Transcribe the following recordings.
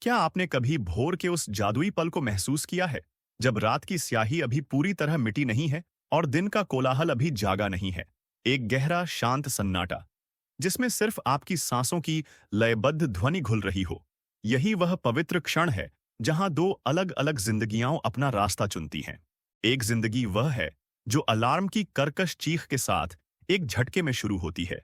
क्या आपने कभी भोर के उस जादुई पल को महसूस किया है, जब रात की स्याही अभी पूरी तरह मिटी नहीं है और दिन का कोलाहल अभी जागा नहीं है? एक गहरा, शांत सन्नाटा, जिसमें सिर्फ आपकी सांसों की लयबद्ध ध्वनि घुल रही हो। यही वह पवित्र क्षण है, जहां दो अलग-अलग जिंदगियां अपना रास्ता चुनती हैं। एक जिंदगी वह है, जो अलार्म की कर्कश चीख के साथ एक झटके में शुरू होती है।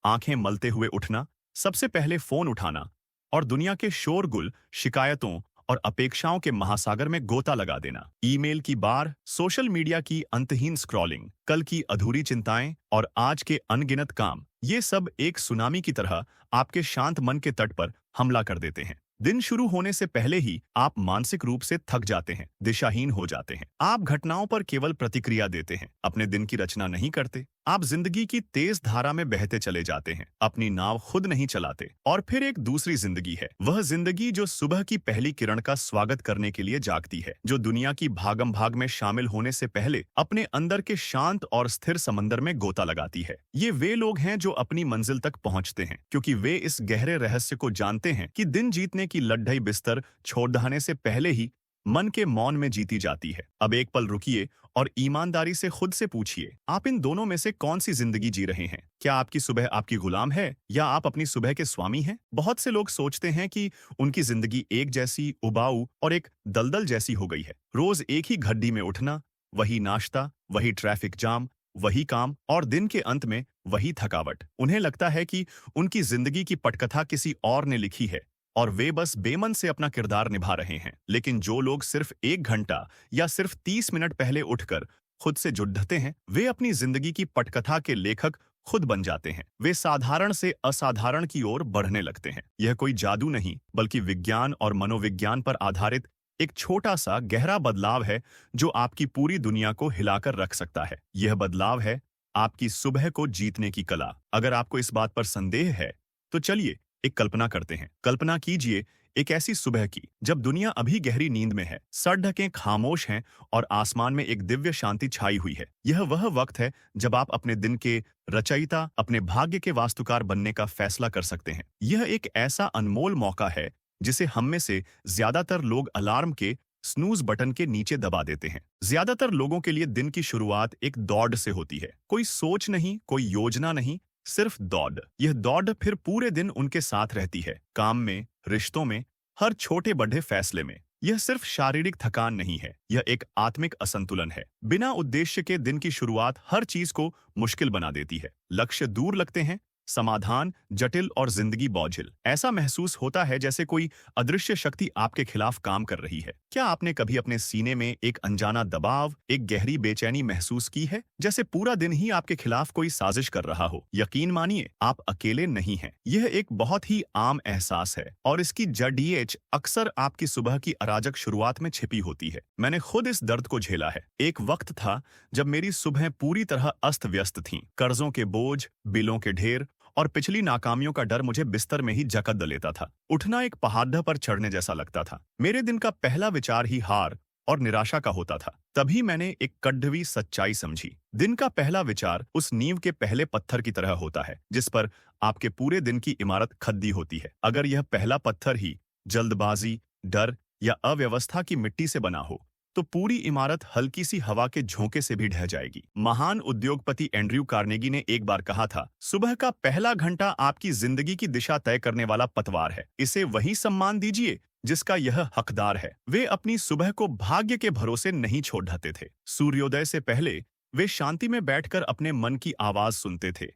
आंखें मलते हुए उठना, सबसे पहले फोन उठाना और दुनिया के शोरगुल, शिकायतों और अपेक्षाओं के महासागर में गोता लगा देना। ईमेल की बार, सोशल मीडिया की अंतहीन स्क्रॉलिंग, कल की अधूरी चिंताएं और आज के अनगिनत काम, ये सब एक सुनामी की तरह आपके शांत मन के तट पर हमला कर देते हैं। दिन शुरू होने से पहले ही आप मानसिक रूप से थक जाते हैं, दिशाहीन हो जाते हैं। आप घटनाओं पर केवल प्रतिक्रिया देते हैं, अपने दिन की रचना नहीं करते। आप जिंदगी की तेज धारा में बहते चले जाते हैं, अपनी नाव खुद नहीं चलाते। और फिर एक दूसरी जिंदगी है, वह जिंदगी जो सुबह की पहली किरण का स्वागत करने के लिए जागती है, जो दुनिया की भागम भाग में शामिल होने से पहले अपने अंदर के शांत और स्थिर समंदर में गोता लगाती है। ये वे लोग हैं जो अपनी मंजिल तक पहुंचते हैं, क्योंकि वे इस गहरे रहस्य को जानते हैं कि दिन जीतने की लड़ाई बिस्तर छोड़ने से पहले ही मन के मौन में जीती जाती है। अब एक पल रुकिए और ईमानदारी से खुद से पूछिए, आप इन दोनों में से कौन सी जिंदगी जी रहे हैं? क्या आपकी सुबह आपकी गुलाम है या आप अपनी सुबह के स्वामी हैं? बहुत से लोग सोचते हैं कि उनकी जिंदगी एक जैसी उबाऊ और एक दलदल जैसी हो गई है। रोज एक ही घड्डी में उठना, वही नाश्ता, वही ट्रैफिक जाम, वही काम और दिन के अंत में वही थकावट। उन्हें लगता है कि उनकी जिंदगी की पटकथा किसी और ने लिखी है और वे बस बेमन से अपना किरदार निभा रहे हैं। लेकिन जो लोग सिर्फ 1 घंटा या सिर्फ 30 मिनट पहले उठकर खुद से जुड़ते हैं, वे अपनी जिंदगी की पटकथा के लेखक खुद बन जाते हैं। वे साधारण से असाधारण की ओर बढ़ने लगते हैं। यह कोई जादू नहीं, बल्कि विज्ञान और मनोविज्ञान पर आधारित एक छोटा सा गहरा बदलाव है, जो आपकी पूरी दुनिया को हिलाकर रख सकता है। यह बदलाव है आपकी सुबह को जीतने की कला। अगर आपको इस बात पर संदेह है, तो चलिए एक कल्पना करते हैं। कल्पना कीजिए एक ऐसी सुबह की जब दुनिया अभी गहरी नींद में है, सड़कें खामोश हैं और आसमान में एक दिव्य शांति छाई हुई है। यह वह वक्त है जब आप अपने दिन के रचयिता, अपने भाग्य के वास्तुकार बनने का फैसला कर सकते हैं। यह एक ऐसा अनमोल मौका है जिसे हम में से ज्यादातर लोग अलार्म के स्नूज बटन के नीचे दबा देते हैं। ज्यादातर लोगों के लिए दिन की शुरुआत एक दौड़ से होती है। कोई सोच नहीं, कोई योजना नहीं, सिर्फ दौड़। यह दौड़ फिर पूरे दिन उनके साथ रहती है, काम में, रिश्तों में, हर छोटे बड़े फैसले में। यह सिर्फ शारीरिक थकान नहीं है, यह एक आत्मिक असंतुलन है। बिना उद्देश्य के दिन की शुरुआत हर चीज को मुश्किल बना देती है। लक्ष्य दूर लगते हैं, समाधान जटिल और जिंदगी बोझिल। ऐसा महसूस होता है जैसे कोई अदृश्य शक्ति आपके खिलाफ काम कर रही है। क्या आपने कभी अपने सीने में एक अनजाना दबाव, एक गहरी बेचैनी महसूस की है, जैसे पूरा दिन ही आपके खिलाफ कोई साजिश कर रहा हो? यकीन मानिए, आप अकेले नहीं हैं। यह एक बहुत ही आम एहसास है और इसकी जड़ अक्सर आपकी सुबह की अराजक शुरुआत में छिपी होती है। मैंने खुद इस दर्द को झेला है। एक वक्त था जब मेरी सुबह पूरी तरह अस्त व्यस्त थी। कर्जों के बोझ, बिलों के ढेर और पिछली नाकामियों का डर मुझे बिस्तर में ही जकड़ लेता था। उठना एक पहाड़ पर चढ़ने जैसा लगता था। मेरे दिन का पहला विचार ही हार और निराशा का होता था। तभी मैंने एक कड़वी सच्चाई समझी। दिन का पहला विचार उस नींव के पहले पत्थर की तरह होता है, जिस पर आपके पूरे दिन की इमारत खड़ी होती है। अगर यह पहला पत्थर ही जल्दबाजी, डर या अव्यवस्था की मिट्टी से बना हो, तो पूरी इमारत हल्की सी हवा के झोंके से भी ढह जाएगी। महान उद्योगपति एंड्रयू कार्नेगी ने एक बार कहा था, सुबह का पहला घंटा आपकी जिंदगी की दिशा तय करने वाला पतवार है। इसे वही सम्मान दीजिए जिसका यह हकदार है। वे अपनी सुबह को भाग्य के भरोसे नहीं छोड़ते थे। सूर्योदय से पहले वे शांति में बैठकर अपने मन की आवाज सुनते थे,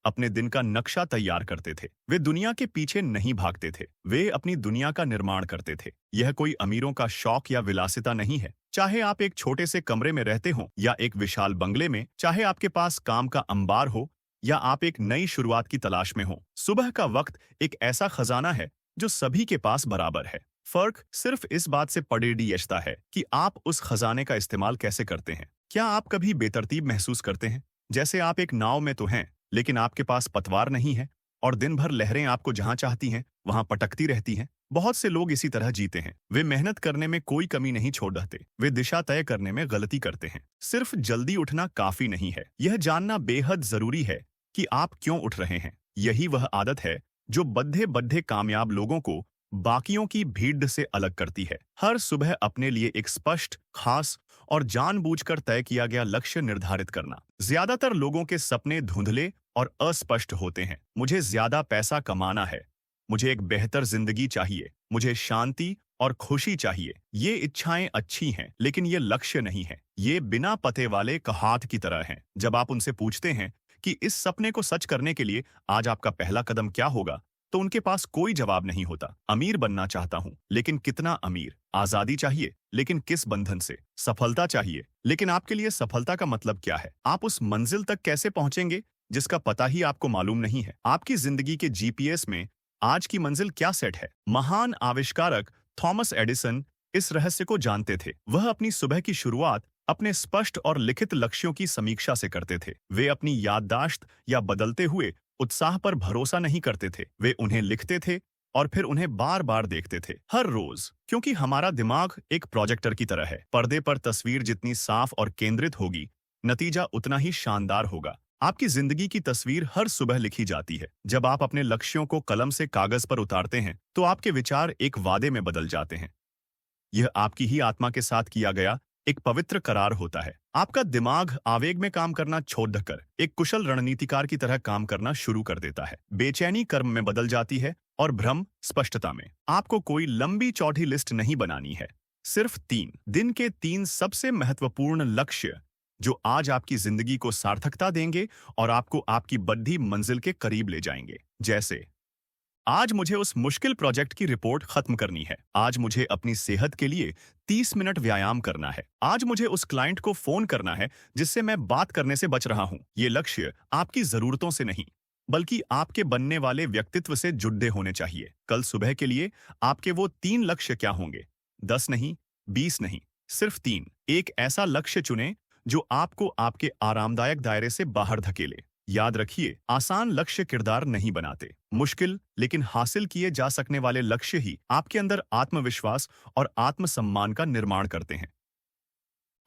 अपने दिन का नक्शा तैयार करते थे। वे दुनिया के पीछे नहीं भागते थे, वे अपनी दुनिया का निर्माण करते थे। यह कोई अमीरों का शौक या विलासिता नहीं है। चाहे आप एक छोटे से कमरे में रहते हो या एक विशाल बंगले में, चाहे आपके पास काम का अंबार हो या आप एक नई शुरुआत की तलाश में हो, सुबह का वक्त एक ऐसा खजाना है जो सभी के पास बराबर है। फर्क सिर्फ इस बात से पड़ेगा है कि आप उस खजाने का इस्तेमाल कैसे करते हैं। क्या आप कभी बेतरतीब महसूस करते हैं, जैसे आप एक नाव में तो हैं, लेकिन आपके पास पतवार नहीं है और दिन भर लहरें आपको जहां चाहती हैं वहां पटकती रहती हैं? बहुत से लोग इसी तरह जीते हैं। वे मेहनत करने में कोई कमी नहीं छोड़ते, वे दिशा तय करने में गलती करते हैं। सिर्फ जल्दी उठना काफी नहीं है, यह जानना बेहद जरूरी है कि आप क्यों उठ रहे हैं। यही वह आदत है जो बद्ध कामयाब लोगों को बाकियों की भीड़ से अलग करती है। हर सुबह अपने लिए एक स्पष्ट, खास और जानबूझकर तय किया गया लक्ष्य निर्धारित करना। ज्यादातर लोगों के सपने धुंधले और अस्पष्ट होते हैं। मुझे ज्यादा पैसा कमाना है, मुझे एक बेहतर जिंदगी चाहिए, मुझे शांति और खुशी चाहिए। ये इच्छाएं अच्छी हैं, लेकिन ये लक्ष्य नहीं है। ये बिना पते वाले कहात की तरह हैं। जब आप उनसे पूछते हैं कि इस सपने को सच करने के लिए आज आपका पहला कदम क्या होगा, तो उनके पास कोई जवाब नहीं होता। अमीर बनना चाहता हूं, लेकिन कितना अमीर? आजादी चाहिए, लेकिन किस बंधन से? सफलता चाहिए, लेकिन आपके लिए सफलता का मतलब क्या है? आप उस मंजिल तक कैसे पहुंचेंगे जिसका पता ही आपको मालूम नहीं है? आपकी जिंदगी के जीपीएस में आज की मंजिल क्या सेट है? महान आविष्कारक थॉमस एडिसन इस रहस्य को जानते थे। वह अपनी सुबह की शुरुआत अपने स्पष्ट और लिखित लक्ष्यों की समीक्षा से करते थे। वे अपनी याददाश्त या बदलते हुए उत्साह पर भरोसा नहीं करते थे। वे उन्हें लिखते थे और फिर उन्हें बार बार देखते थे, हर रोज। क्योंकि हमारा दिमाग एक प्रोजेक्टर की तरह है। पर्दे पर तस्वीर जितनी साफ और केंद्रित होगी, नतीजा उतना ही शानदार होगा। आपकी जिंदगी की तस्वीर हर सुबह लिखी जाती है। जब आप अपने लक्ष्यों को कलम से कागज पर उतारते हैं, तो आपके विचार एक वादे में बदल जाते हैं। यह आपकी ही आत्मा के साथ किया गया एक पवित्र करार होता है। आपका दिमाग आवेग में काम करना छोड़ देकर एक कुशल रणनीतिकार की तरह काम करना शुरू कर देता है। बेचैनी कर्म में बदल जाती है और भ्रम स्पष्टता में। आपको कोई लंबी चौड़ी लिस्ट नहीं बनानी है। सिर्फ 3 दिन के 3 सबसे महत्वपूर्ण लक्ष्य जो आज आपकी जिंदगी को सार्थकता देंगे और आपको आपकी बड़ी मंजिल के करीब ले जाएंगे। जैसे, आज मुझे उस मुश्किल प्रोजेक्ट की रिपोर्ट खत्म करनी है। आज मुझे अपनी सेहत के लिए 30 मिनट व्यायाम करना है। आज मुझे उस क्लाइंट को फोन करना है जिससे मैं बात करने से बच रहा हूं। ये लक्ष्य आपकी जरूरतों से नहीं, बल्कि आपके बनने वाले व्यक्तित्व से जुड़े होने चाहिए। कल सुबह के लिए आपके वो 3 लक्ष्य क्या होंगे? 10 नहीं, 20 नहीं, सिर्फ 3। एक ऐसा लक्ष्य चुनें जो आपको आपके आरामदायक दायरे से बाहर धकेले। याद रखिए, आसान लक्ष्य किरदार नहीं बनाते। मुश्किल लेकिन हासिल किए जा सकने वाले लक्ष्य ही आपके अंदर आत्मविश्वास और आत्मसम्मान का निर्माण करते हैं।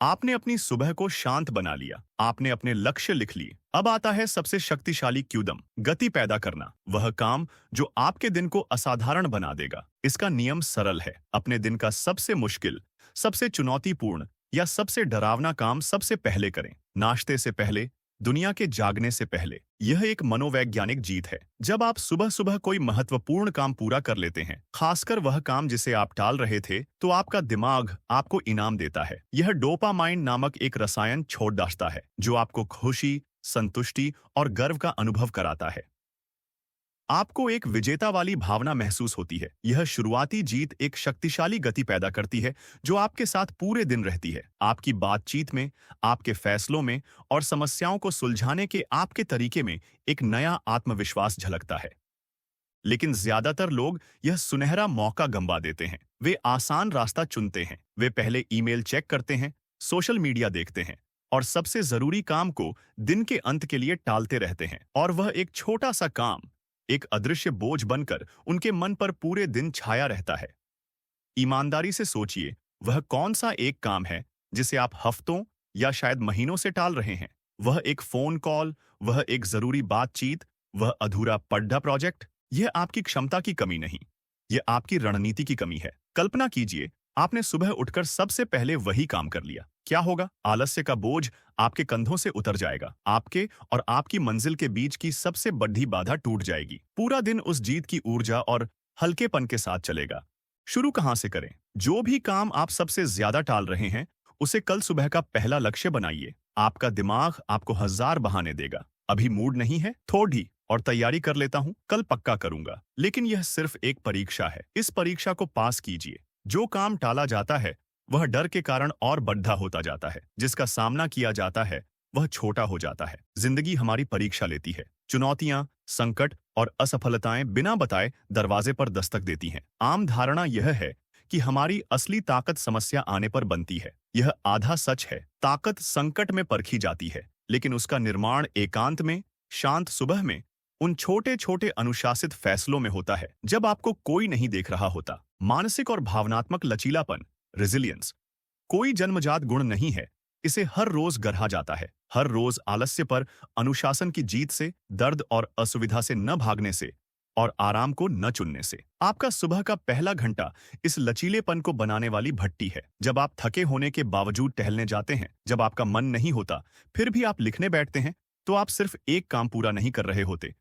आपने अपनी सुबह को शांत बना लिया, आपने अपने लक्ष्य लिख लिए। अब आता है सबसे शक्तिशाली क्यूदम, गति पैदा करना। वह काम जो आपके दिन को असाधारण बना देगा। इसका नियम सरल है। अपने दिन का सबसे मुश्किल, सबसे चुनौतीपूर्ण या सबसे डरावना काम सबसे पहले करें। नाश्ते से पहले, दुनिया के जागने से पहले। यह एक मनोवैज्ञानिक जीत है। जब आप सुबह सुबह कोई महत्वपूर्ण काम पूरा कर लेते हैं, खासकर वह काम जिसे आप टाल रहे थे, तो आपका दिमाग आपको इनाम देता है। यह डोपामाइन नामक एक रसायन छोड़ डालता है जो आपको खुशी, संतुष्टि और गर्व का अनुभव कराता है। आपको एक विजेता वाली भावना महसूस होती है। यह शुरुआती जीत एक शक्तिशाली गति पैदा करती है जो आपके साथ पूरे दिन रहती है। आपकी बातचीत में, आपके फैसलों में और समस्याओं को सुलझाने के आपके तरीके में एक नया आत्मविश्वास झलकता है। लेकिन ज्यादातर लोग यह सुनहरा मौका गंवा देते हैं। वे आसान रास्ता चुनते हैं। वे पहले ईमेल चेक करते हैं, सोशल मीडिया देखते हैं और सबसे जरूरी काम को दिन के अंत के लिए टालते रहते हैं। और वह एक छोटा सा काम एक अदृश्य बोझ बनकर उनके मन पर पूरे दिन छाया रहता है। ईमानदारी से सोचिए, वह कौन सा एक काम है जिसे आप हफ्तों या शायद महीनों से टाल रहे हैं? वह एक फोन कॉल, वह एक जरूरी बातचीत, वह अधूरा पढ़ा प्रोजेक्ट? यह आपकी क्षमता की कमी नहीं, यह आपकी रणनीति की कमी है। कल्पना कीजिए, आपने सुबह उठकर सबसे पहले वही काम कर लिया। क्या होगा? आलस्य का बोझ आपके कंधों से उतर जाएगा। आपके और आपकी मंजिल के बीच की सबसे बड़ी बाधा टूट जाएगी। पूरा दिन उस जीत की ऊर्जा और हल्केपन के साथ चलेगा। शुरू कहां से करें? जो भी काम आप सबसे ज्यादा टाल रहे हैं, उसे कल सुबह का पहला लक्ष्य बनाइए। आपका दिमाग आपको 1000 बहाने देगा। अभी मूड नहीं है, थोड़ी और तैयारी कर लेता हूं, कल पक्का करूंगा। लेकिन यह सिर्फ एक परीक्षा है। इस परीक्षा को पास कीजिए। जो काम टाला जाता है वह डर के कारण और बड़ा होता जाता है। जिसका सामना किया जाता है वह छोटा हो जाता है। जिंदगी हमारी परीक्षा लेती है। चुनौतियां, संकट और असफलताएं बिना बताए दरवाजे पर दस्तक देती हैं। आम धारणा यह है कि हमारी असली ताकत समस्या आने पर बनती है। यह आधा सच है। ताकत संकट में परखी जाती है, लेकिन उसका निर्माण एकांत में, शांत सुबह में, उन छोटे छोटे अनुशासित फैसलों में होता है जब आपको कोई नहीं देख रहा होता। मानसिक और भावनात्मक लचीलापन, रेजिलियंस, कोई जन्मजात गुण नहीं है। इसे हर रोज गढ़ा जाता है। हर रोज आलस्य पर अनुशासन की जीत से, दर्द और असुविधा से न भागने से और आराम को न चुनने से। आपका सुबह का पहला घंटा इस लचीलेपन को बनाने वाली भट्टी है। जब आप थके होने के बावजूद टहलने जाते हैं, जब आपका मन नहीं होता, फिर भी आप लिखने बैठते हैं, तो आप सिर्फ एक काम पूरा नहीं कर रहे होते।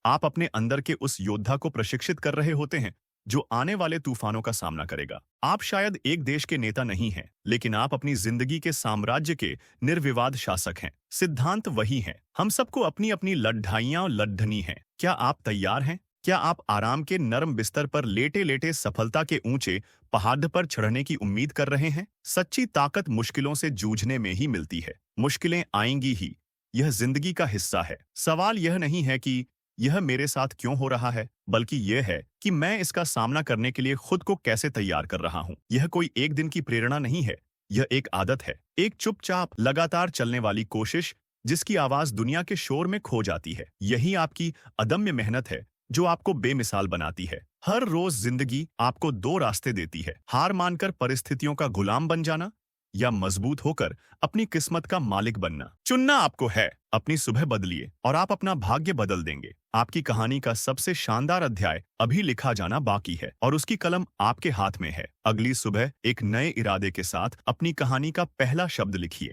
आप अपने अंदर के उस योद्धा को प्रशिक्षित कर रहे होते हैं जो आने वाले तूफानों का सामना करेगा। आप शायद एक देश के नेता नहीं हैं, लेकिन आप अपनी जिंदगी के साम्राज्य के निर्विवाद शासक हैं। सिद्धांत वही है। हम सबको अपनी अपनी लड़ाइयां लड़नी हैं। क्या आप तैयार हैं? क्या आप आराम के नरम बिस्तर पर लेटे लेटे सफलता के ऊंचे पहाड़ पर चढ़ने की उम्मीद कर रहे हैं? सच्ची ताकत मुश्किलों से जूझने में ही मिलती है। मुश्किलें आएंगी ही, यह जिंदगी का हिस्सा है। सवाल यह नहीं है कि यह मेरे साथ क्यों हो रहा है, बल्कि यह है कि मैं इसका सामना करने के लिए खुद को कैसे तैयार कर रहा हूं। यह कोई एक दिन की प्रेरणा नहीं है, यह एक आदत है, एक चुपचाप लगातार चलने वाली कोशिश जिसकी आवाज दुनिया के शोर में खो जाती है। यही आपकी अदम्य मेहनत है जो आपको बेमिसाल बनाती है। हर रोज जिंदगी आपको दो रास्ते देती है, हार मानकर परिस्थितियों का गुलाम बन जाना या मजबूत होकर अपनी किस्मत का मालिक बनना। चुनना आपको है। अपनी सुबह बदलिए और आप अपना भाग्य बदल देंगे। आपकी कहानी का सबसे शानदार अध्याय अभी लिखा जाना बाकी है और उसकी कलम आपके हाथ में है। अगली सुबह एक नए इरादे के साथ अपनी कहानी का पहला शब्द लिखिए।